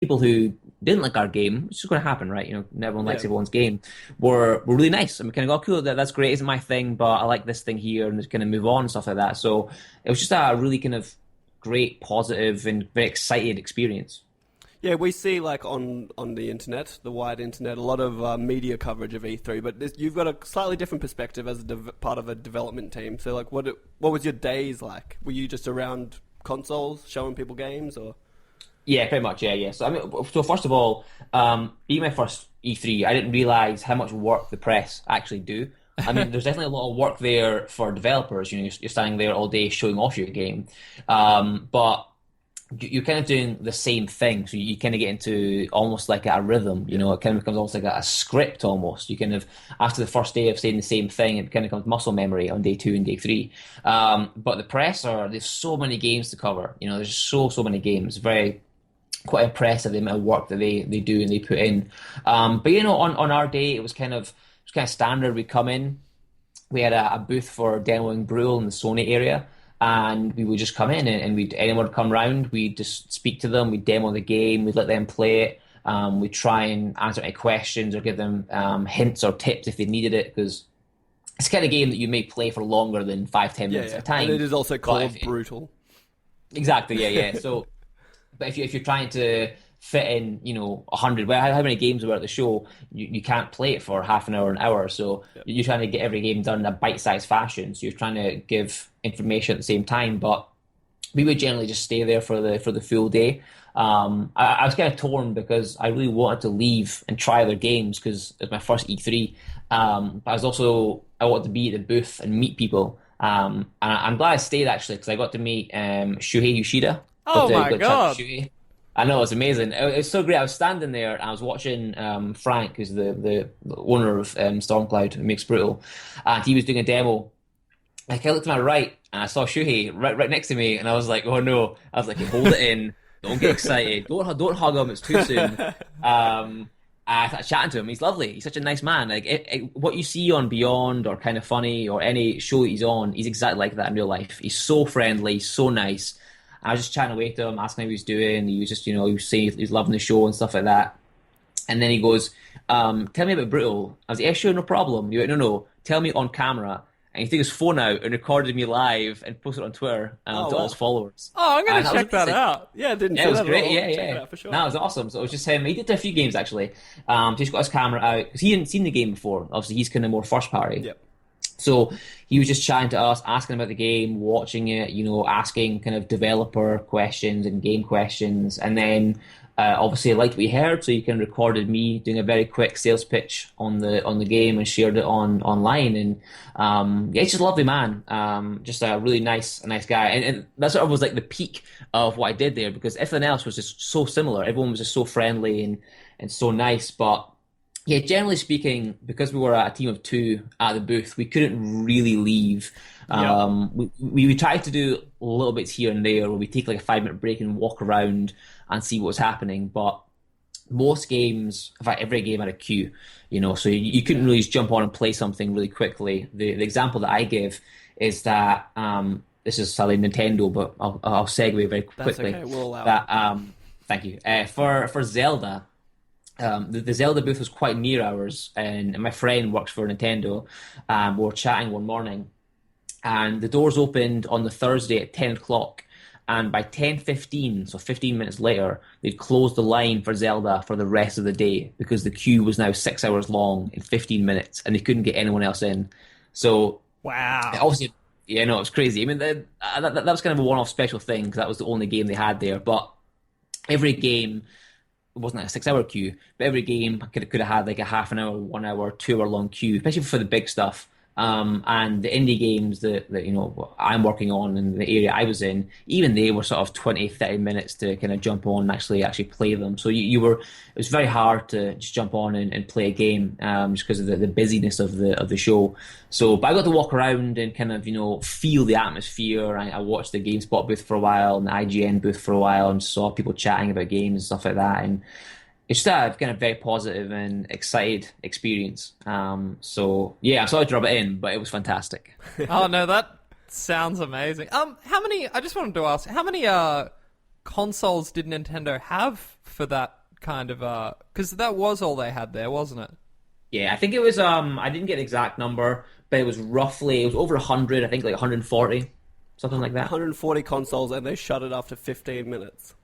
people who didn't like our game, which is going to happen, right? Everyone likes Yeah. everyone's game, were really nice. And we kind of go, cool, that's great, isn't my thing, but I like this thing here, and just kind of move on and stuff like that. So it was just a really kind of great, positive, and very excited experience. Yeah, we see like on the internet, the wide internet, a lot of media coverage of E3, but you've got a slightly different perspective as a part of a development team. So, like, what was your days like? Were you just around consoles, showing people games, or? Yeah, pretty much. Yeah, yeah. So I mean, so first of all, being my first E3, I didn't realize how much work the press actually do. I mean, there's definitely a lot of work there for developers. You're standing there all day showing off your game, but you're kind of doing the same thing. So you kind of get into almost like a rhythm. Yeah. It kind of becomes almost like a script almost. You kind of after the first day of saying the same thing, it kind of becomes muscle memory on day two and day three. But the press there's so many games to cover. There's so many games. Very quite impressive the amount of work that they do and they put in. But on our day it was kind of standard. We come in, we had a booth for demoing Brutal in the Sony area, and we would just come in and anyone would come round, we'd just speak to them, we'd demo the game, we'd let them play it. We'd try and answer any questions or give them hints or tips if they needed it, because it's the kind of game that you may play for longer than 5-10 minutes Yeah, at a and it time. is also But called Brutal. exactly, yeah, yeah. So but if you're trying to fit in, 100, well, how many games were at the show? You can't play it for half an hour. So Yep. you're trying to get every game done in a bite-sized fashion. So you're trying to give information at the same time. But we would generally just stay there for the full day. I was kind of torn because I really wanted to leave and try other games because it was my first E3. But I wanted to be at the booth and meet people. And I'm glad I stayed actually because I got to meet Shuhei Yoshida. Got Oh to my got to chat to God. Shuhei. I know it's amazing. It's so great. I was standing there and I was watching Frank, who's the owner of Stormcloud, who makes Brutal, and he was doing a demo. Like I looked to my right and I saw Shuhei right next to me, and I was like, "Oh no!" I was like, "Hey, hold it in, don't get excited, don't hug him, it's too soon." I started chatting to him. He's lovely. He's such a nice man. Like what you see on Beyond or Kind of Funny or any show that he's on, he's exactly like that in real life. He's so friendly, so nice. I was just chatting away to him, asking how he was doing. He was just, he was saying he was loving the show and stuff like that. And then he goes, tell me about Brutal. I was like, yeah, sure, no problem. He went, no, tell me on camera. And he took his phone out and recorded me live and posted it on Twitter Oh to all his wow. followers. Oh, I'm gonna And that was check that amazing. out. Yeah, I didn't Yeah, it see was that at great. all. Yeah, Check it yeah. out for sure. No, it was awesome. So it was just him. He did a few games actually. He's got his camera out because he hadn't seen the game before. Obviously, he's kind of more first party. Yep. So he was just chatting to us, asking about the game, watching it, asking kind of developer questions and game questions. And then obviously I liked what we heard, so he kind of recorded me doing a very quick sales pitch on the game and shared it online. And yeah, he's just a lovely man. Just a really nice guy. And that sort of was like the peak of what I did there because everything else was just so similar. Everyone was just so friendly and so nice. But yeah, generally speaking, because we were a team of two at the booth, we couldn't really leave. Yep. We tried to do little bits here and there where we take like a 5 minute break and walk around and see what was happening. But most games, in fact, every game had a queue, so you couldn't really just jump on and play something really quickly. The example that I give is that this is sadly Nintendo, but I'll segue very That's quickly. okay. We'll allow it. That thank you for Zelda. The Zelda booth was quite near ours, and my friend works for Nintendo. We were chatting one morning, and the doors opened on the Thursday at 10 o'clock. And by 10:15, so 15 minutes later, they'd closed the line for Zelda for the rest of the day because the queue was now 6 hours long in 15 minutes, and they couldn't get anyone else in. So Wow. obviously, yeah, no, it was crazy. I mean, that was kind of a one-off special thing because that was the only game they had there. But every game it wasn't like a 6 hour queue, but every game could have had like a half an hour, 1 hour, 2 hour long queue, especially for the big stuff. And the indie games that I'm working on in the area I was in, even they were sort of 20, 30 minutes to kind of jump on and actually play them. So it was very hard to just jump on and play a game just because of the busyness of the show. So, but I got to walk around and kind of feel the atmosphere. I watched the GameSpot booth for a while and the IGN booth for a while and saw people chatting about games and stuff like that. And it's just a kind of very positive and excited experience. So yeah, I'm sorry to rub it in, but it was fantastic. Oh no, that sounds amazing. How many? I just wanted to ask, how many consoles did Nintendo have for that kind of because that was all they had there, wasn't it? Yeah, I think it was I didn't get the exact number, but it was over 100, I think like 140, something like that. 140 consoles, and they shut it after 15 minutes.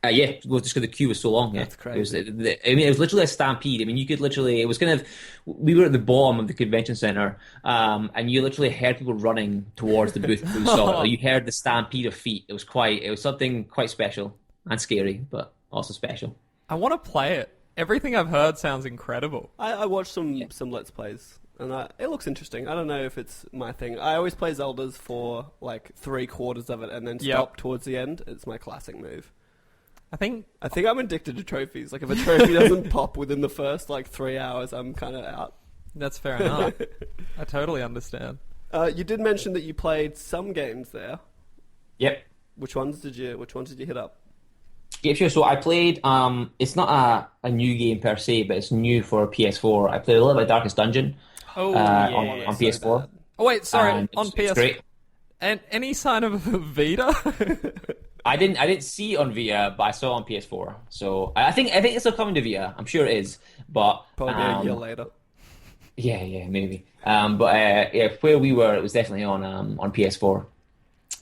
Yeah, well, just because the queue was so long. Yeah, That's it was. crazy. I mean, it was literally a stampede. I mean, you could literally. It was kind of. We were at the bottom of the convention center, and you literally heard people running towards the booth before you saw it. You heard the stampede of feet. It was quite. It was something quite special and scary, but also special. I want to play it. Everything I've heard sounds incredible. I watched Yeah. some Let's Plays, and it looks interesting. I don't know if it's my thing. I always play Zeldas for like 3/4 of it, and then stop towards the end. It's my classic move. I think I think I'm addicted to trophies. Like if a trophy doesn't pop within the first like 3 hours, I'm kind of out. that's fair enough. I totally understand. You did mention that you played some games there. Yep. Which ones did you hit up? Yeah, sure. So I played. It's not a new game per se, but it's new for PS4. I played a little bit of Darkest Dungeon Oh, on so PS4. bad. Oh wait, sorry, And on it's PS. great. And any sign of Vita? I didn't see it on Vita, but I saw it on PS4. So I think it's still coming to Vita. I'm sure it is, but Probably a year later. yeah, maybe. Yeah, where we were, it was definitely on PS4.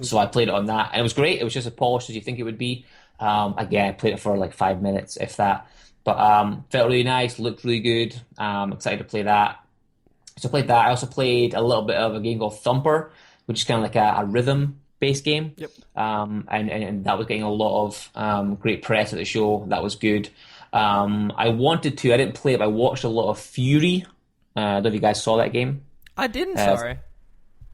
So I played it on that, and it was great. It was just as polished as you think it would be. Again, I played it for like 5 minutes, if that. But felt really nice, looked really good. Excited to play that. So I played that. I also played a little bit of a game called Thumper, which is kind of like a rhythm-based game. Yep. And that was getting a lot of great press at the show. That was good. I wanted to. I didn't play it, but I watched a lot of Fury. I don't know if you guys saw that game. I didn't. Sorry.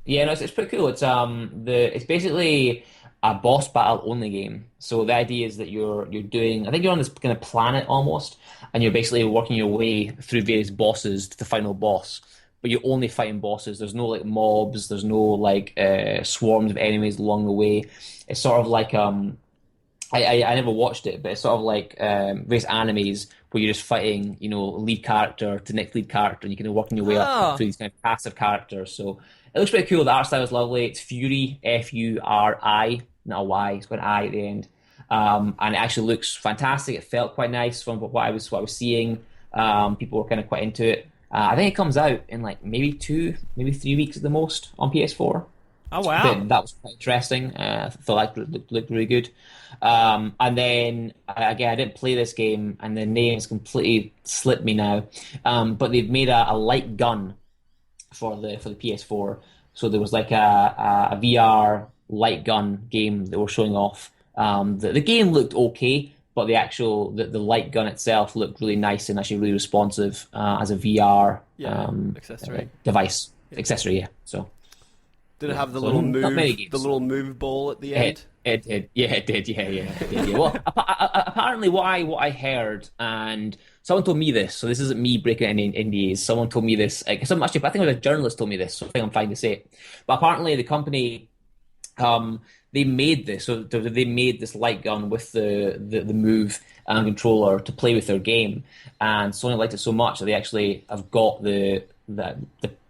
Yeah, no, it's pretty cool. It's basically a boss battle only game. So the idea is that you're doing. I think you're on this kind of planet almost, and you're basically working your way through various bosses to the final boss. But you're only fighting bosses. There's no like mobs. There's no like swarms of enemies along the way. It's sort of like I never watched it, but it's sort of like various animes where you're just fighting, lead character to next lead character, and you can work your way up through these kind of passive characters. So it looks pretty cool. The art style is lovely. It's Fury, Furi, not a Y. It's got an I at the end, and it actually looks fantastic. It felt quite nice from what I was seeing. People were kind of quite into it. I think it comes out in like maybe 3 weeks at the most on PS4. Oh wow, But that was quite interesting. I thought like looked really good. And then again, I didn't play this game, and the name has completely slipped me now. But they've made a light gun for the PS4. So there was like a VR light gun game that we're showing off. The game looked okay, but the light gun itself looked really nice and actually really responsive as a VR accessory device. Accessory, yeah. So. Did it have the So little not move, many games. the little move ball at the end? It did. Yeah, it did. Yeah, it did. Yeah. Well, apparently, what I heard, and someone told me this, so this isn't me breaking any NDAs. Someone told me this. Actually, I think it was a journalist told me this, so I think I'm fine to say it. But apparently, the company, they made this. So they made this light gun with the Move controller to play with their game, and Sony liked it so much that they actually have got the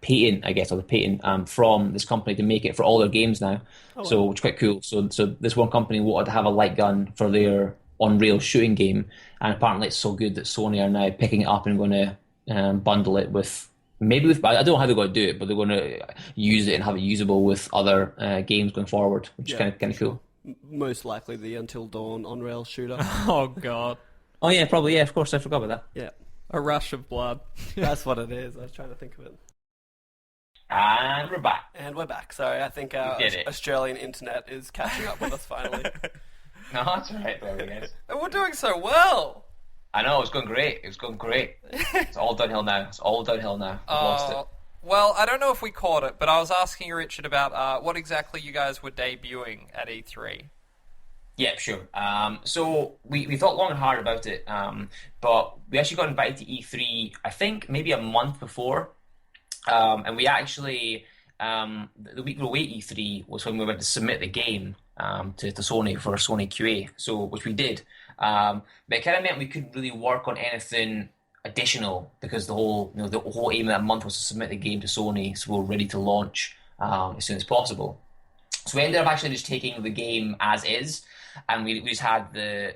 patent, I guess, or the patent from this company to make it for all their games now. Oh, wow. So which is quite cool. So this one company wanted to have a light gun for their on-rail shooting game, and apparently it's so good that Sony are now picking it up and going to bundle it with I don't know how they're going to do it, but they're going to use it and have it usable with other games going forward, which is kind of cool. Most likely the Until Dawn on-rail shooter. Oh god, Oh yeah, probably, yeah, of course, I forgot about that. Yeah, a rush of blood. that's what it is. I was trying to think of it. And we're back. And we're back. Sorry, I think our did it. Australian internet is catching up with us finally. No, that's all right, there we go. And we're doing so well. I know, it's going great. It's all downhill now. I've lost it. Well, I don't know if we caught it, but I was asking Richard about what exactly you guys were debuting at E3. Yeah, sure. So we thought long and hard about it, but we actually got invited to E3, I think maybe a month before, and we actually, the week we were away at E3 was when we went to submit the game to Sony for Sony QA, so which we did. But it kind of meant we couldn't really work on anything additional because the whole aim of that month was to submit the game to Sony, so we were ready to launch as soon as possible. So we ended up actually just taking the game as is. and we just had the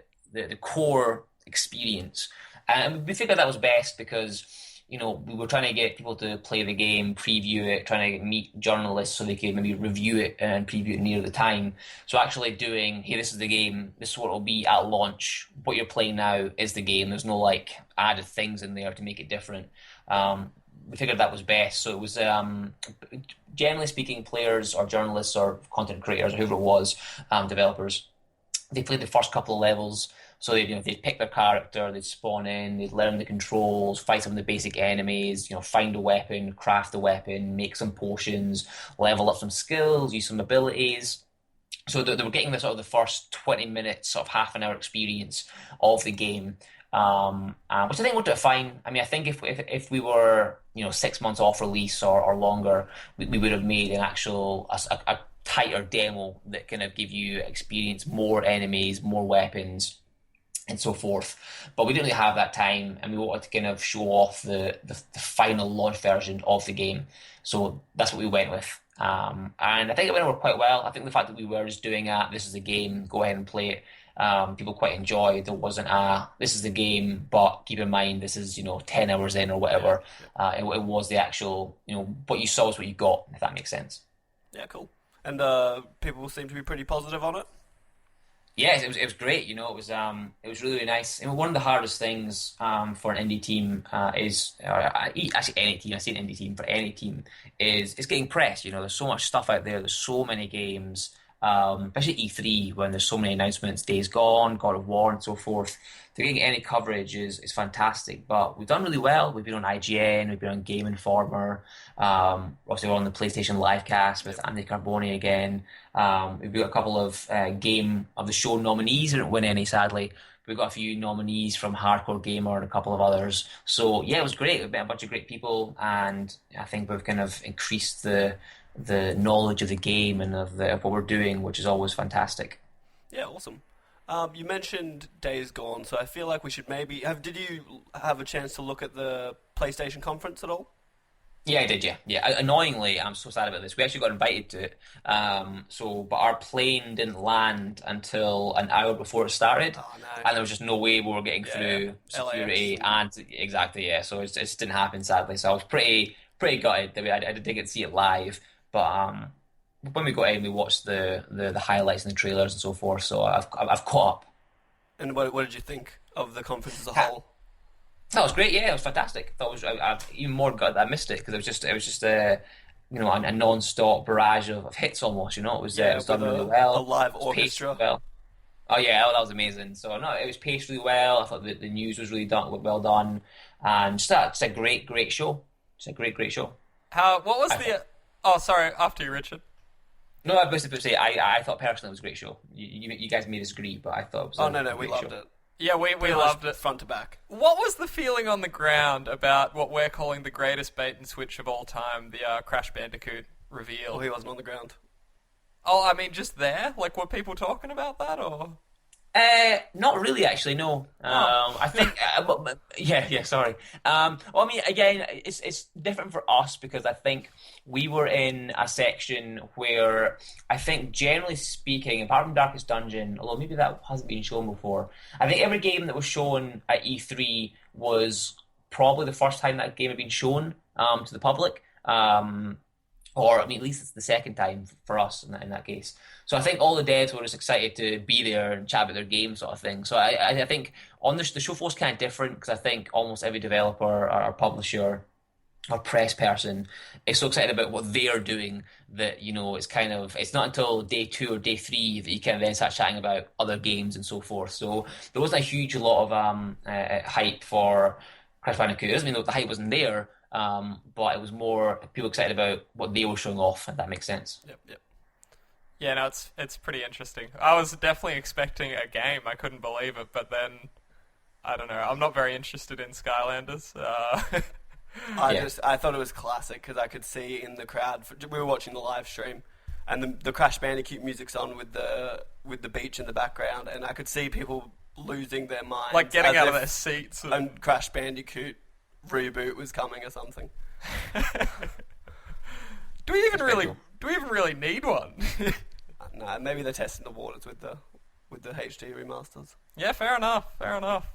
core experience. And we figured that was best because, we were trying to get people to play the game, preview it, trying to meet journalists so they could maybe review it and preview it near the time. So actually doing, hey, this is the game, this is what it'll be at launch. What you're playing now is the game. There's no like added things in there to make it different. We figured that was best. So it was, generally speaking, players or journalists or content creators or whoever it was, developers, they played the first couple of levels. So they'd pick their character, they'd spawn in, they'd learn the controls, fight some of the basic enemies, find a weapon, craft a weapon, make some potions, level up some skills, use some abilities. So they were getting the sort of the first 20 minutes of half an hour experience of the game, which I think worked out fine. I mean, I think if we were 6 months off release or longer, we would have made an actual a tighter demo that kind of give you experience, more enemies, more weapons, and so forth. But we didn't really have that time, and we wanted to kind of show off the final launch version of the game. So that's what we went with. And I think it went over quite well. I think the fact that we were just doing this is the game, go ahead and play it, people quite enjoyed. There wasn't this is the game, but keep in mind this is 10 hours in or whatever. It was the actual, what you saw is what you got, if that makes sense. Yeah, cool. And people seem to be pretty positive on it. Yes, it was great. It was really, really nice. And one of the hardest things for an indie team actually any team. I say an indie team for any team is getting press. There's so much stuff out there. There's so many games, especially E3 when there's so many announcements. Days Gone, God of War, and so forth. To getting any coverage is fantastic. But we've done really well. We've been on IGN. We've been on Game Informer. Obviously, we're on the PlayStation Livecast with Andy Carboni again. We've got a couple of Game of the Show nominees. We didn't win any, sadly. We've got a few nominees from Hardcore Gamer and a couple of others. So, yeah, it was great. We've met a bunch of great people, and I think we've kind of increased the knowledge of the game and of what we're doing, which is always fantastic. Yeah, awesome. You mentioned Days Gone, so I feel like we should maybe... Did you have a chance to look at the PlayStation conference at all? Yeah, I did, yeah. Yeah, annoyingly, I'm so sad about this. We actually got invited to it, but our plane didn't land until an hour before it started, and there was just no way we were getting through security, and exactly, yeah, so it just didn't happen, sadly. So I was pretty gutted that I didn't get to see it live, but when we got in, we watched the highlights and the trailers and so forth, so I've caught up. And what did you think of the conference as a whole? That was great. Yeah, it was fantastic. I was even more gutted that I missed it because it was just a non-stop barrage of hits almost. It was done really well. A live orchestra. Well. Oh yeah, that was amazing. So no, it was paced really well. I thought the news was really well done, and just a great show. Just a great show. What was the? Oh, sorry. After you, Richard. No, I was basically say I thought personally it was a great show. You guys may disagree, but I thought it was. No, we loved it. Yeah, we loved it front to back. What was the feeling on the ground about what we're calling the greatest bait and switch of all time, the Crash Bandicoot reveal? Well, he wasn't on the ground. Oh, I mean, just there? Like, were people talking about that, or...? Not really, actually, no. I think, yeah, sorry. Well, I mean, again, it's different for us because I think we were in a section where I think, generally speaking, apart from Darkest Dungeon, although maybe that hasn't been shown before, I think every game that was shown at E3 was probably the first time that game had been shown to the public. Or, I mean, at least it's the second time for us in that case. So I think all the devs were just excited to be there and chat about their game sort of thing. So I think on the show floor is kind of different because I think almost every developer or publisher or press person is so excited about what they're doing that, it's not until day 2 or day 3 that you kind of then start chatting about other games and so forth. So there wasn't a huge lot of hype for Crash Bandicoot. It doesn't mean that the hype wasn't there, but it was more people excited about what they were showing off, if that makes sense. Yep. Yeah, no, it's pretty interesting. I was definitely expecting a game. I couldn't believe it, but then, I don't know. I'm not very interested in Skylanders. I thought it was classic because I could see in the crowd. We were watching the live stream, and the Crash Bandicoot music's on with the beach in the background, and I could see people losing their minds, like getting out of their seats, and Crash Bandicoot reboot was coming or something. Do we even really need one? No, maybe they're testing the waters with the with the HD remasters. Yeah, fair enough. Fair enough.